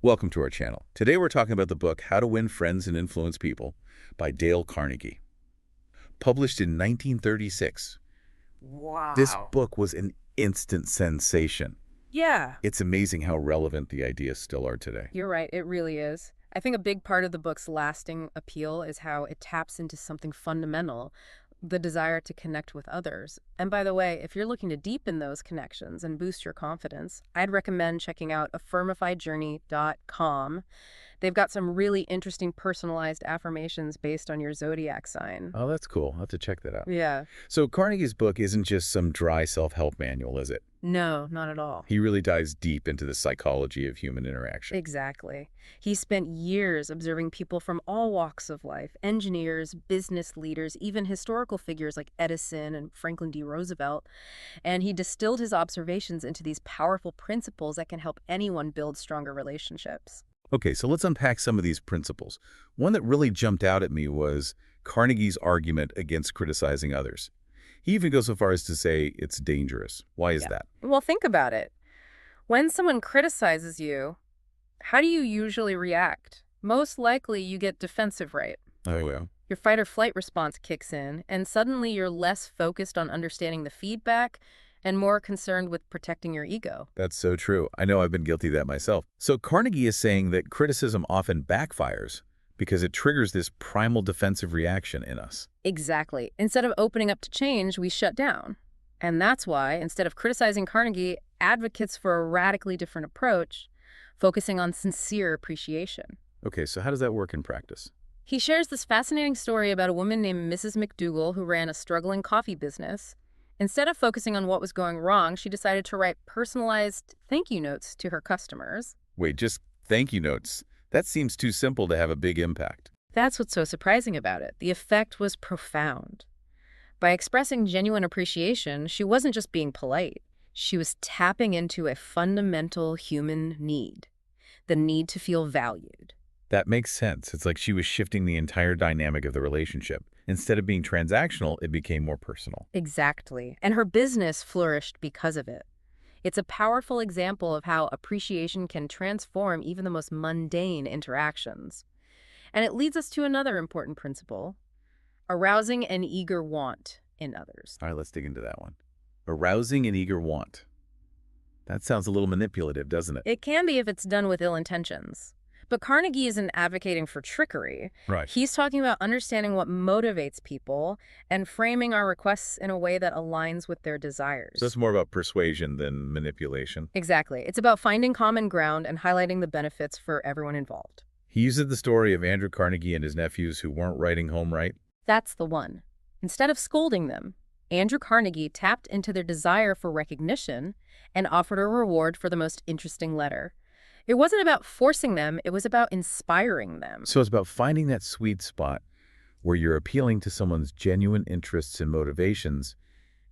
Welcome to our channel. Today we're talking about the book How to Win Friends and Influence People by Dale Carnegie. Published in 1936, this Wow. book was an instant sensation. Yeah, It's amazing how relevant the ideas still are today. you're right. It really is. I think a big part of the book's lasting appeal is how it taps into something fundamental, the desire to connect with others. And by the way, if you're looking to deepen those connections and boost your confidence, I'd recommend checking out affirmifiedjourney.com. They've got some really interesting personalized affirmations based on your zodiac sign. Oh, that's cool. I'll have to check that out. Yeah. So Carnegie's book isn't just some dry self-help manual, is it? No, not at all. He really dives deep into the psychology of human interaction. Exactly. He spent years observing people from all walks of life, engineers, business leaders, even historical figures like Edison and Franklin D. Roosevelt, and he distilled his observations into these powerful principles that can help anyone build stronger relationships. Okay, so let's unpack some of these principles. One that really jumped out at me was Carnegie's argument against criticizing others. He even goes so far as to say it's dangerous. Why is Yeah. that? Well, think about it. When someone criticizes you, how do you usually react? Most likely you get defensive, right? Oh, well. Your fight or flight response kicks in, and suddenly you're less focused on understanding the feedback and more concerned with protecting your ego. That's so true. I know I've been guilty of that myself. So Carnegie is saying that criticism often backfires because it triggers this primal defensive reaction in us. Exactly. Instead of opening up to change, we shut down. And that's why, instead of criticizing Carnegie, advocates for a radically different approach, focusing on sincere appreciation. Okay, so how does that work in practice? He shares this fascinating story about a woman named Mrs. McDougall who ran a struggling coffee business. Instead of focusing on what was going wrong, she decided to write personalized thank you notes to her customers. Wait, just thank you notes. That seems too simple to have a big impact. That's what's so surprising about it. The effect was profound. By expressing genuine appreciation, she wasn't just being polite. She was tapping into a fundamental human need, the need to feel valued. That makes sense. It's like she was shifting the entire dynamic of the relationship. Instead of being transactional, it became more personal. Exactly. And her business flourished because of it. It's a powerful example of how appreciation can transform even the most mundane interactions. And it leads us to another important principle, arousing an eager want in others. All right, let's dig into that one. Arousing an eager want. That sounds a little manipulative, doesn't it? It can be if it's done with ill intentions. But Carnegie isn't advocating for trickery. Right. He's talking about understanding what motivates people and framing our requests in a way that aligns with their desires. So it's more about persuasion than manipulation. Exactly. It's about finding common ground and highlighting the benefits for everyone involved. He uses the story of Andrew Carnegie and his nephews who weren't writing home right. That's the one. Instead of scolding them, Andrew Carnegie tapped into their desire for recognition and offered a reward for the most interesting letter. It wasn't about forcing them, it was about inspiring them. So it's about finding that sweet spot where you're appealing to someone's genuine interests and motivations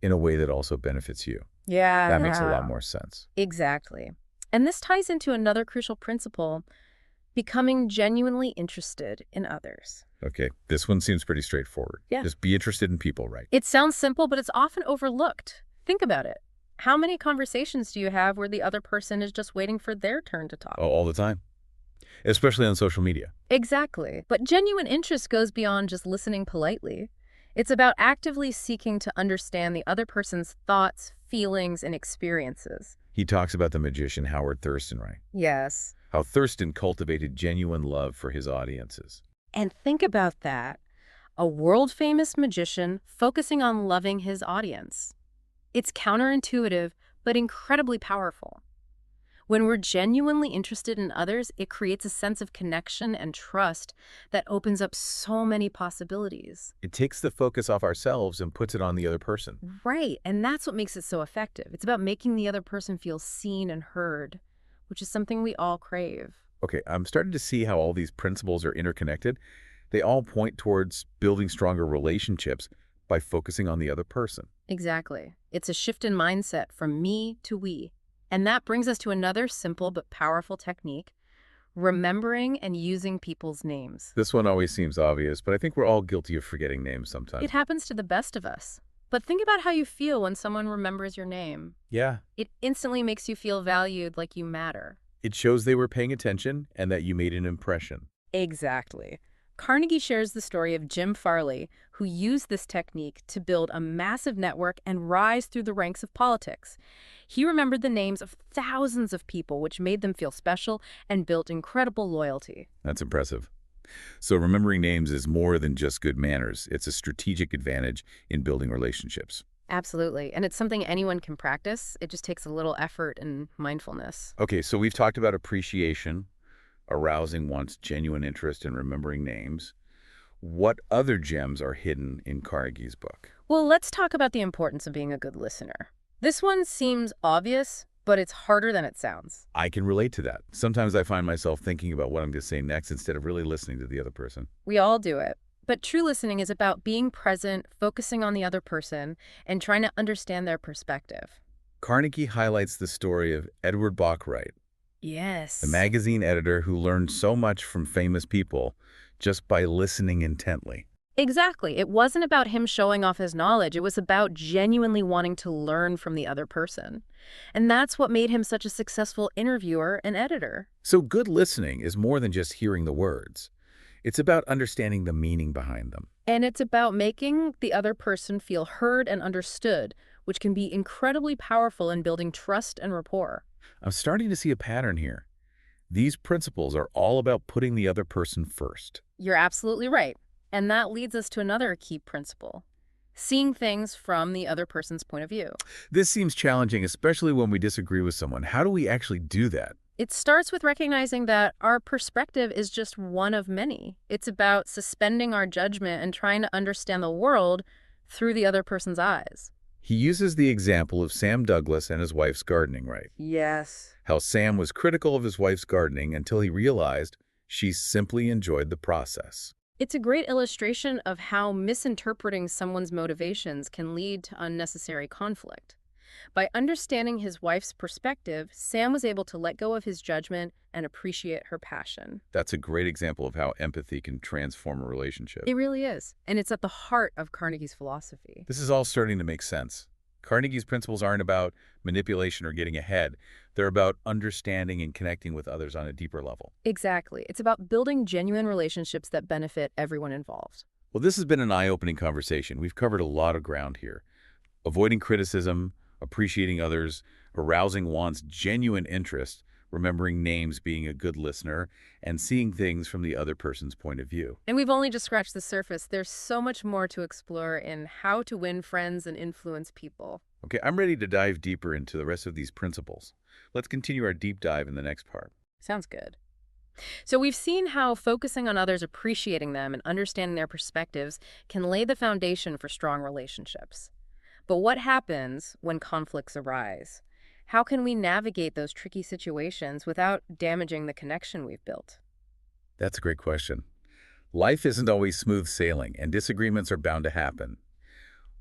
in a way that also benefits you. Yeah. That makes a lot more sense. Exactly. And this ties into another crucial principle, becoming genuinely interested in others. Okay, this one seems pretty straightforward. Yeah. Just be interested in people, right? It sounds simple, but it's often overlooked. Think about it. How many conversations do you have where the other person is just waiting for their turn to talk? Oh, all the time. Especially on social media. Exactly. But genuine interest goes beyond just listening politely. It's about actively seeking to understand the other person's thoughts, feelings, and experiences. He talks about the magician Howard Thurston, right? Yes. How Thurston cultivated genuine love for his audiences. And think about that. A world-famous magician focusing on loving his audience. It's counterintuitive, but incredibly powerful. When we're genuinely interested in others, it creates a sense of connection and trust that opens up so many possibilities. It takes the focus off ourselves and puts it on the other person. Right, and that's what makes it so effective. It's about making the other person feel seen and heard, which is something we all crave. Okay, I'm starting to see how all these principles are interconnected. They all point towards building stronger relationships by focusing on the other person. Exactly. It's a shift in mindset from me to we. And that brings us to another simple but powerful technique, remembering and using people's names. This one always seems obvious, but I think we're all guilty of forgetting names sometimes. It happens to the best of us. But think about how you feel when someone remembers your name. Yeah, It instantly makes you feel valued, like you matter. It shows they were paying attention and that you made an impression. Exactly. Carnegie shares the story of Jim Farley, who used this technique to build a massive network and rise through the ranks of politics. He remembered the names of thousands of people, which made them feel special and built incredible loyalty. That's impressive. So remembering names is more than just good manners. It's a strategic advantage in building relationships. Absolutely. And it's something anyone can practice. It just takes a little effort and mindfulness. Okay, so we've talked about appreciation, arousing one's genuine interest in remembering names. What other gems are hidden in Carnegie's book? Well, let's talk about the importance of being a good listener. This one seems obvious, but it's harder than it sounds. I can relate to that. Sometimes I find myself thinking about what I'm going to say next instead of really listening to the other person. We all do it. But true listening is about being present, focusing on the other person, and trying to understand their perspective. Carnegie highlights the story of Edward Bachwright, the Yes. magazine editor who learned so much from famous people just by listening intently. Exactly. It wasn't about him showing off his knowledge. It was about genuinely wanting to learn from the other person. And that's what made him such a successful interviewer and editor. So good listening is more than just hearing the words. It's about understanding the meaning behind them. And it's about making the other person feel heard and understood, which can be incredibly powerful in building trust and rapport. I'm starting to see a pattern here. These principles are all about putting the other person first. You're absolutely right. And that leads us to another key principle: seeing things from the other person's point of view. This seems challenging, especially when we disagree with someone. How do we actually do that? It starts with recognizing that our perspective is just one of many. It's about suspending our judgment and trying to understand the world through the other person's eyes. He uses the example of Sam Douglas and his wife's gardening, right? Yes. How Sam was critical of his wife's gardening until he realized she simply enjoyed the process. It's a great illustration of how misinterpreting someone's motivations can lead to unnecessary conflict. By understanding his wife's perspective, Sam was able to let go of his judgment and appreciate her passion. That's a great example of how empathy can transform a relationship. It really is. And it's at the heart of Carnegie's philosophy. This is all starting to make sense. Carnegie's principles aren't about manipulation or getting ahead. They're about understanding and connecting with others on a deeper level. Exactly. It's about building genuine relationships that benefit everyone involved. Well, this has been an eye-opening conversation. We've covered a lot of ground here. Avoiding criticism, appreciating others, arousing one's genuine interest, remembering names, being a good listener, and seeing things from the other person's point of view. And we've only just scratched the surface. There's so much more to explore in how to win friends and influence people. Okay, I'm ready to dive deeper into the rest of these principles. Let's continue our deep dive in the next part. Sounds good. So we've seen how focusing on others, appreciating them, and understanding their perspectives can lay the foundation for strong relationships. But what happens when conflicts arise? How can we navigate those tricky situations without damaging the connection we've built? That's a great question. Life isn't always smooth sailing, and disagreements are bound to happen.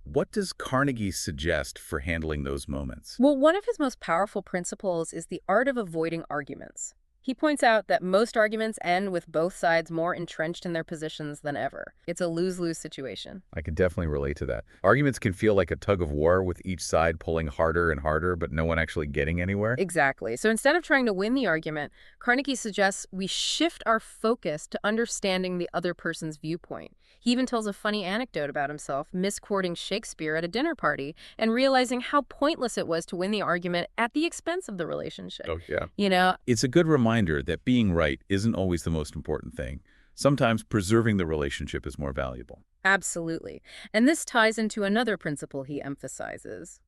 What does Carnegie suggest for handling those moments? Well, one of his most powerful principles is the art of avoiding arguments. He points out that most arguments end with both sides more entrenched in their positions than ever. It's a lose-lose situation. I can definitely relate to that. Arguments can feel like a tug of war with each side pulling harder and harder, but no one actually getting anywhere. Exactly. So instead of trying to win the argument, Carnegie suggests we shift our focus to understanding the other person's viewpoint. He even tells a funny anecdote about himself misquoting Shakespeare at a dinner party and realizing how pointless it was to win the argument at the expense of the relationship. Oh, yeah. You know, It's a good reminder that being right isn't always the most important thing. Sometimes preserving the relationship is more valuable. absolutely. And this ties into another principle he emphasizes: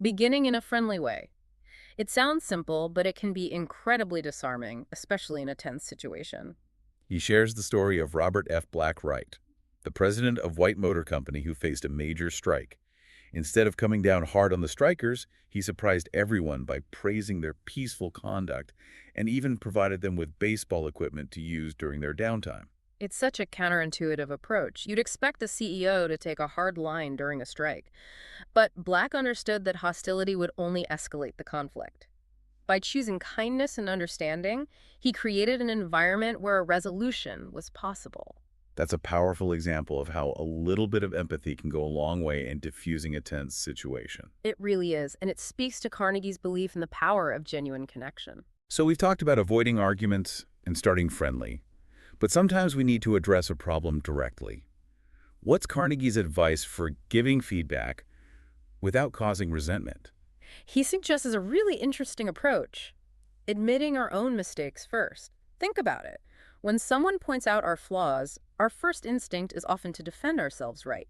beginning in a friendly way. It sounds simple, but it can be incredibly disarming, especially in a tense situation. He shares the story of Robert F. Black Wright, the president of White Motor Company who faced a major strike. Instead of coming down hard on the strikers, he surprised everyone by praising their peaceful conduct and even provided them with baseball equipment to use during their downtime. It's such a counterintuitive approach. You'd expect a CEO to take a hard line during a strike. But Black understood that hostility would only escalate the conflict. By choosing kindness and understanding, he created an environment where a resolution was possible. That's a powerful example of how a little bit of empathy can go a long way in diffusing a tense situation. It really is, and it speaks to Carnegie's belief in the power of genuine connection. So we've talked about avoiding arguments and starting friendly, but sometimes we need to address a problem directly. What's Carnegie's advice for giving feedback without causing resentment? He suggests a really interesting approach, admitting our own mistakes first. Think about it. When someone points out our flaws, our first instinct is often to defend ourselves, right?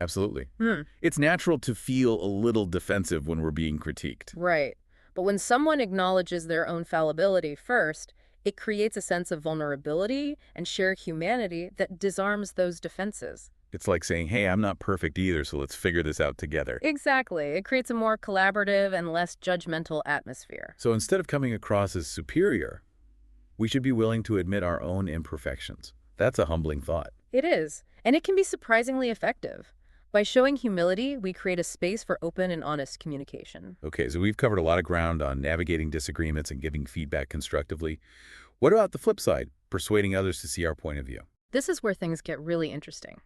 Absolutely. Hmm. It's natural to feel a little defensive when we're being critiqued. Right. But when someone acknowledges their own fallibility first, it creates a sense of vulnerability and shared humanity that disarms those defenses. It's like saying, hey, I'm not perfect either, so let's figure this out together. Exactly. It creates a more collaborative and less judgmental atmosphere. So instead of coming across as superior, we should be willing to admit our own imperfections. That's a humbling thought. It is, and it can be surprisingly effective. By showing humility, we create a space for open and honest communication. Okay, so we've covered a lot of ground on navigating disagreements and giving feedback constructively. What about the flip side, persuading others to see our point of view? This is where things get really interesting.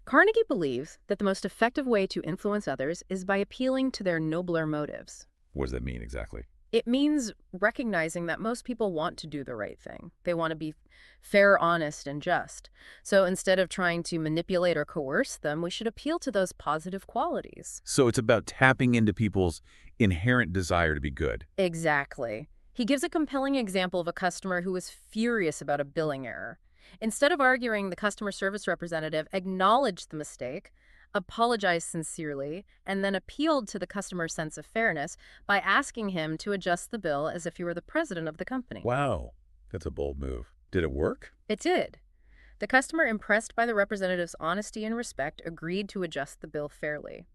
Carnegie believes that the most effective way to influence others is by appealing to their nobler motives. What does that mean exactly? It means recognizing that most people want to do the right thing. They want to be fair, honest, and just. So instead of trying to manipulate or coerce them, we should appeal to those positive qualities. So it's about tapping into people's inherent desire to be good. Exactly. He gives a compelling example of a customer who was furious about a billing error. Instead of arguing, the customer service representative acknowledged the mistake, apologized sincerely, and then appealed to the customer's sense of fairness by asking him to adjust the bill as if he were the president of the company. Wow, that's a bold move. Did it work? It did. The customer, impressed by the representative's honesty and respect, agreed to adjust the bill fairly.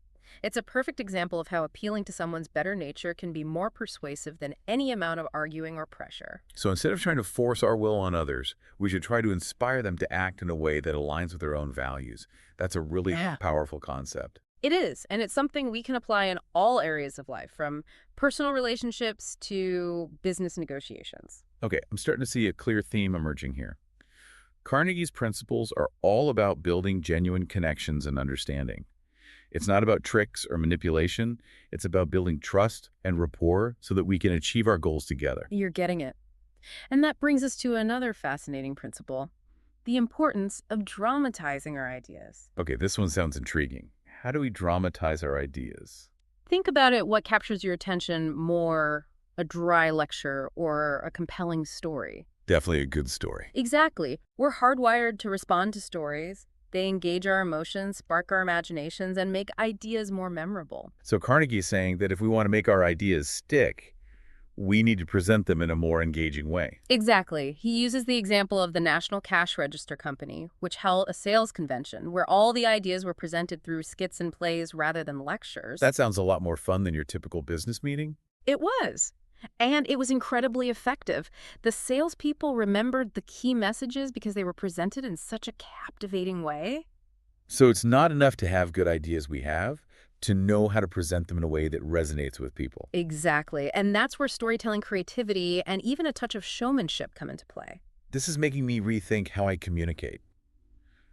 It's a perfect example of how appealing to someone's better nature can be more persuasive than any amount of arguing or pressure. So instead of trying to force our will on others, we should try to inspire them to act in a way that aligns with their own values. That's a really Yeah. powerful concept. It is, and it's something we can apply in all areas of life, from personal relationships to business negotiations. Okay, I'm starting to see a clear theme emerging here. Carnegie's principles are all about building genuine connections and understanding. It's not about tricks or manipulation. It's about building trust and rapport so that we can achieve our goals together. You're getting it. And that brings us to another fascinating principle, the importance of dramatizing our ideas. Okay, this one sounds intriguing. How do we dramatize our ideas? Think about it, what captures your attention more, a dry lecture or a compelling story? Definitely a good story. Exactly. We're hardwired to respond to stories. They engage our emotions, spark our imaginations, and make ideas more memorable. So Carnegie is saying that if we want to make our ideas stick, we need to present them in a more engaging way. Exactly. He uses the example of the National Cash Register Company, which held a sales convention where all the ideas were presented through skits and plays rather than lectures. That sounds a lot more fun than your typical business meeting. It was. And it was incredibly effective. The salespeople remembered the key messages because they were presented in such a captivating way. So it's not enough to have good ideas we have, to know how to present them in a way that resonates with people. Exactly. And that's where storytelling, creativity, and even a touch of showmanship come into play. This is making me rethink how I communicate.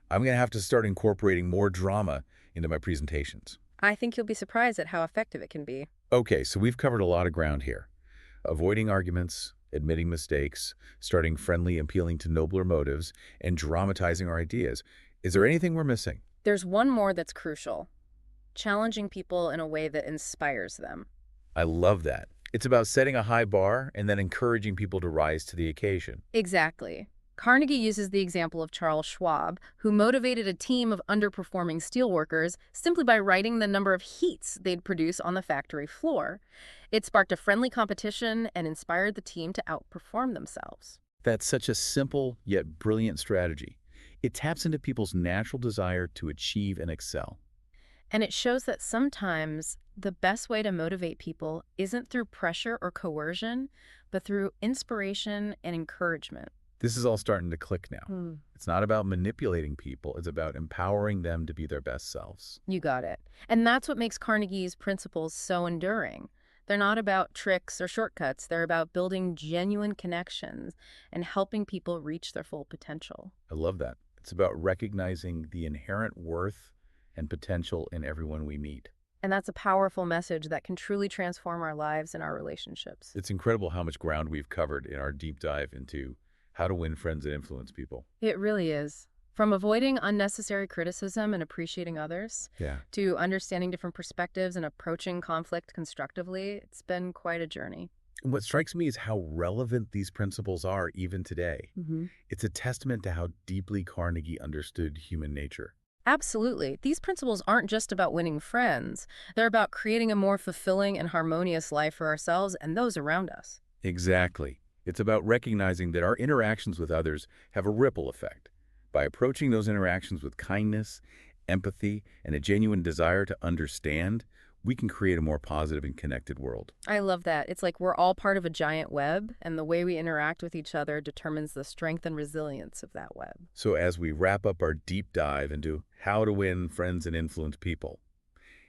I'm going to have to start incorporating more drama into my presentations. I think you'll be surprised at how effective it can be. Okay, so we've covered a lot of ground here. Avoiding arguments, admitting mistakes, starting friendly, appealing to nobler motives, and dramatizing our ideas. Is there anything we're missing? There's one more that's crucial: challenging people in a way that inspires them. I love that. It's about setting a high bar and then encouraging people to rise to the occasion. Exactly. Carnegie uses the example of Charles Schwab, who motivated a team of underperforming steelworkers simply by writing the number of heats they'd produce on the factory floor. It sparked a friendly competition and inspired the team to outperform themselves. That's such a simple yet brilliant strategy. It taps into people's natural desire to achieve and excel. And it shows that sometimes the best way to motivate people isn't through pressure or coercion, but through inspiration and encouragement. This is all starting to click now. It's not about manipulating people. It's about empowering them to be their best selves. You got it. And that's what makes Carnegie's principles so enduring. They're not about tricks or shortcuts. They're about building genuine connections and helping people reach their full potential. I love that. It's about recognizing the inherent worth and potential in everyone we meet. And that's a powerful message that can truly transform our lives and our relationships. It's incredible how much ground we've covered in our deep dive into how to win friends and influence people. It really is. From avoiding unnecessary criticism and appreciating others, Yeah. to understanding different perspectives and approaching conflict constructively, it's been quite a journey. And what strikes me is how relevant these principles are even today. Hmm. It's a testament to how deeply Carnegie understood human nature. Absolutely. These principles aren't just about winning friends. They're about creating a more fulfilling and harmonious life for ourselves and those around us. Exactly. It's about recognizing that our interactions with others have a ripple effect. By approaching those interactions with kindness, empathy, and a genuine desire to understand, we can create a more positive and connected world. I love that. It's like we're all part of a giant web, and the way we interact with each other determines the strength and resilience of that web. So as we wrap up our deep dive into how to win friends and influence people,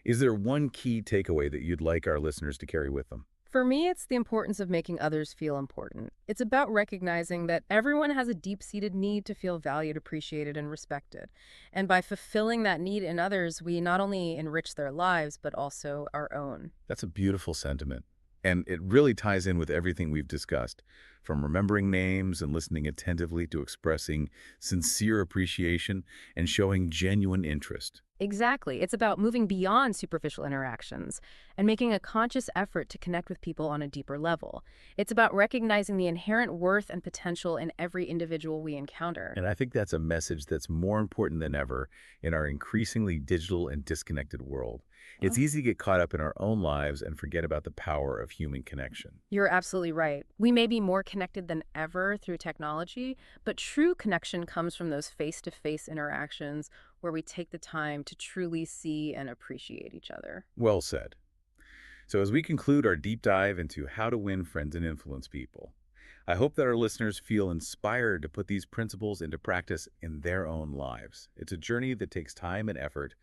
is there one key takeaway that you'd like our listeners to carry with them? For me, it's the importance of making others feel important. It's about recognizing that everyone has a deep-seated need to feel valued, appreciated, and respected. And by fulfilling that need in others, we not only enrich their lives, but also our own. That's a beautiful sentiment. And it really ties in with everything we've discussed, from remembering names and listening attentively to expressing sincere appreciation and showing genuine interest. Exactly. It's about moving beyond superficial interactions and making a conscious effort to connect with people on a deeper level. It's about recognizing the inherent worth and potential in every individual we encounter. And I think that's a message that's more important than ever in our increasingly digital and disconnected world. It's Oh, easy to get caught up in our own lives and forget about the power of human connection. you're absolutely right. We may be more connected than ever through technology, but true connection comes from those face-to-face interactions where we take the time to truly see and appreciate each other. Well said. So as we conclude our deep dive into how to win friends and influence people, I hope that our listeners feel inspired to put these principles into practice in their own lives. It's a journey that takes time and effort,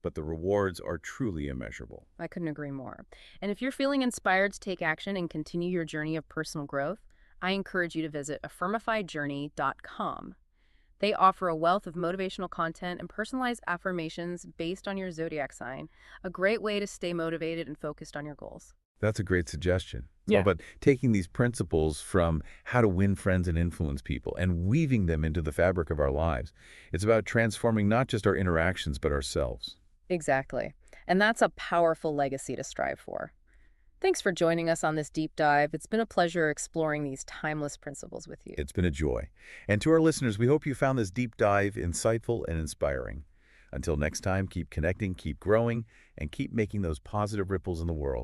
but the rewards are truly immeasurable. I couldn't agree more. And if you're feeling inspired to take action and continue your journey of personal growth, I encourage you to visit affirmifyjourney.com. They offer a wealth of motivational content and personalized affirmations based on your zodiac sign, a great way to stay motivated and focused on your goals. That's a great suggestion. It's all Yeah. about taking these principles from how to win friends and influence people and weaving them into the fabric of our lives. It's about transforming not just our interactions, but ourselves. Exactly. And that's a powerful legacy to strive for. Thanks for joining us on this deep dive. It's been a pleasure exploring these timeless principles with you. It's been a joy. And to our listeners, we hope you found this deep dive insightful and inspiring. Until next time, keep connecting, keep growing, and keep making those positive ripples in the world.